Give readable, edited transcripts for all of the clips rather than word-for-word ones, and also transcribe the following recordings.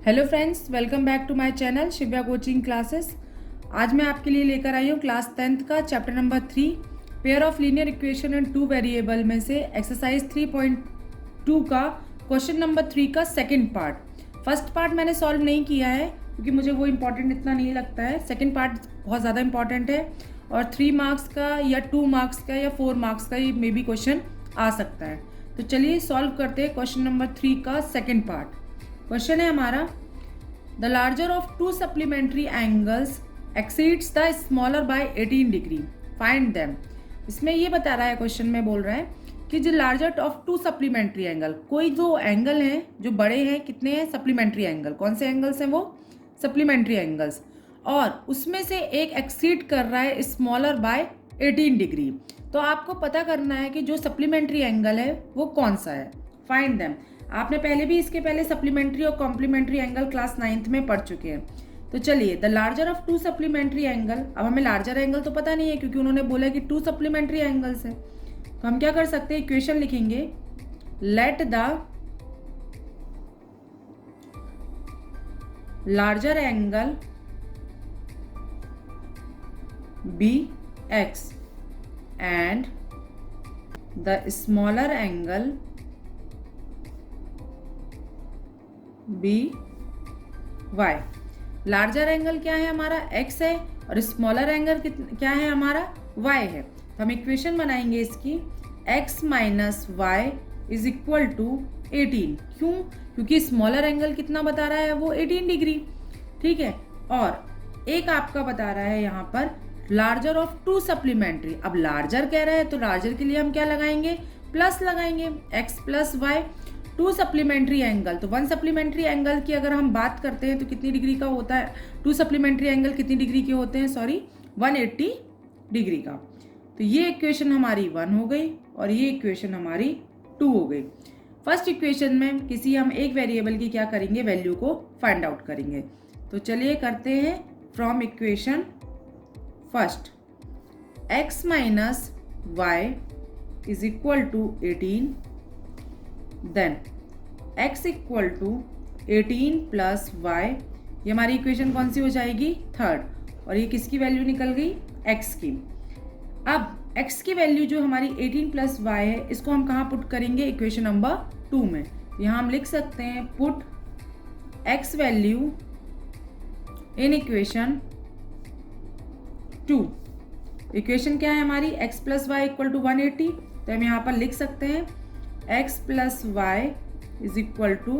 Hello friends, welcome back to my channel Shivya coaching classes. आज मैं आपके लिए लेकर आई हूँ क्लास 10th का chapter number 3 pair of linear equation and two variable में से एक्सरसाइज 3.2 का क्वेश्चन नंबर 3 का सेकंड पार्ट। फर्स्ट पार्ट मैंने सॉल्व नहीं किया है क्योंकि मुझे वो इम्पॉर्टेंट इतना नहीं लगता है। सेकेंड पार्ट बहुत ज़्यादा इंपॉर्टेंट है और 3 मार्क्स का या 2 मार्क्स का या 4 मार्क्स का ये मे बी क्वेश्चन आ सकता है। तो चलिए सॉल्व करते हैं क्वेश्चन नंबर 3 का सेकेंड पार्ट। क्वेश्चन है हमारा, the larger of to supplementary angles exceeds the smaller by 18 degree, find them. इसमें ये बता रहा है, क्वेश्चन में बोल रहा है कि जो larger of to supplementary angle, कोई जो एंगल हैं जो बड़े हैं, कितने हैं सप्लीमेंट्री एंगल, कौन से एंगल्स हैं वो सप्लीमेंट्री एंगल्स, और उसमें से एक एक्सीड कर रहा है स्मॉलर बाय 18 डिग्री। तो आपको पता करना है कि जो सप्लीमेंट्री एंगल है वो कौन सा है, फाइंड देम। आपने पहले भी इसके पहले सप्लीमेंट्री और कॉम्प्लीमेंट्री एंगल क्लास 9th में पढ़ चुके हैं। तो चलिए, the larger of to supplementary angle, अब हमें लार्जर एंगल तो पता नहीं है क्योंकि उन्होंने बोला कि टू सप्लीमेंट्री एंगल्स है। तो हम क्या कर सकते हैं, इक्वेशन लिखेंगे, let the larger angle be x and the smaller angle be y. Larger angle क्या है हमारा, एक्स है, और स्मॉलर एंगल क्या है हमारा, वाई है। तो हम इक्वेशन बनाएंगे इसकी, x minus y is equal to 18। क्यों? क्योंकि स्मॉलर एंगल कितना बता रहा है वो 18 डिग्री, ठीक है। और एक आपका बता रहा है यहाँ पर लार्जर ऑफ टू सप्लीमेंट्री। अब लार्जर कह रहा है तो लार्जर के लिए हम क्या लगाएंगे, प्लस लगाएंगे, x plus y. Two supplementary angle, तो वन सप्लीमेंट्री एंगल की अगर हम बात करते हैं तो कितनी डिग्री का होता है, टू सप्लीमेंट्री एंगल कितनी डिग्री के होते हैं, सॉरी 180 डिग्री का। तो ये इक्वेशन हमारी 1 हो गई और ये इक्वेशन हमारी 2 हो गई। फर्स्ट इक्वेशन में किसी हम एक वेरिएबल की क्या करेंगे, वैल्यू को फाइंड आउट करेंगे। तो चलिए करते हैं from equation first, x minus y is equal to 18, then x equal to 18 plus y, ये हमारी इक्वेशन कौन सी हो जाएगी, थर्ड, और ये किसकी वैल्यू निकल गई, x की। अब x की वैल्यू जो हमारी 18 प्लस वाई है, इसको हम कहाँ पुट करेंगे, इक्वेशन नंबर 2 में। यहाँ हम लिख सकते हैं put x value in equation 2। Equation क्या है हमारी, x plus y equal to 180, तो हम यहाँ पर लिख सकते हैं x plus y is equal to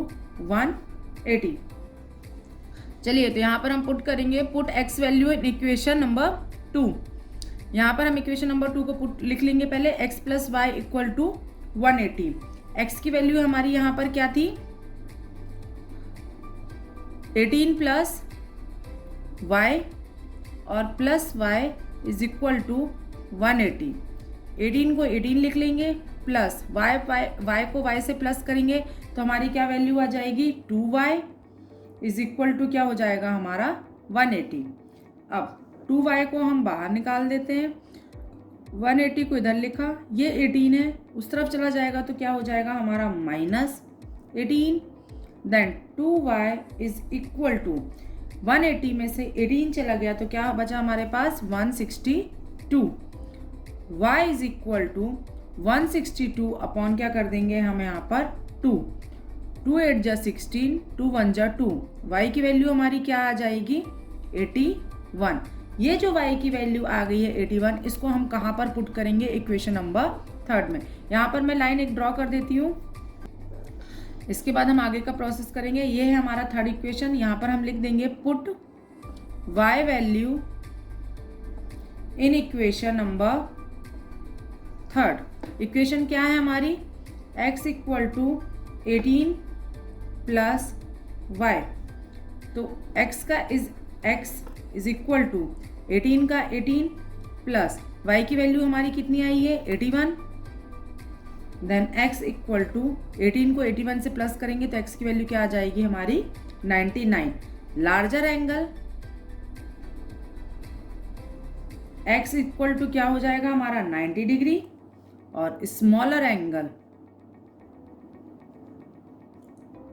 180। चलिए, तो यहाँ पर हम पुट करेंगे put x value in equation number 2। यहाँ पर हम इक्वेशन नंबर 2 को पुट लिख लेंगे पहले, x plus y equal to 180। x की वैल्यू हमारी यहाँ पर क्या थी, 18 प्लस वाई, और plus y is equal to 180। 18 को 18 लिख लेंगे, प्लस वाई को वाई से प्लस करेंगे तो हमारी क्या वैल्यू आ जाएगी, 2y इज इक्वल टू क्या हो जाएगा हमारा 180। अब 2y को हम बाहर निकाल देते हैं, 180 को इधर लिखा, ये 18 है, उस तरफ चला जाएगा तो क्या हो जाएगा हमारा minus 18। Then 2y is equal to 180 में से 18 चला गया तो क्या बचा हमारे पास 162। y is equal to 162 upon क्या कर देंगे हम यहाँ पर 2, 2 8 जा 16, 2 1 जा 2, y की वैल्यू हमारी क्या आ जाएगी 81। ये जो y की वैल्यू आ गई है 81, इसको हम कहाँ पर पुट करेंगे, इक्वेशन नंबर 3 में। यहाँ पर मैं लाइन एक ड्रॉ कर देती हूँ, इसके बाद हम आगे का प्रोसेस करेंगे। ये है हमारा थर्ड इक्वेशन, यहाँ पर हम लिख देंगे put y value in equation number 3। Equation क्या है हमारी, x equal to 18 plus y, तो x इज इक्वल टू 18 का 18 प्लस y की वैल्यू हमारी कितनी आई है 81। देन x इक्वल टू 18 को 81 से प्लस करेंगे तो x की वैल्यू क्या आ जाएगी हमारी 99। Larger angle x equal to क्या हो जाएगा हमारा 90 डिग्री, और smaller angle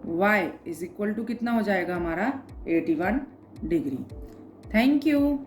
y is equal to कितना हो जाएगा हमारा 81 डिग्री। Thank you.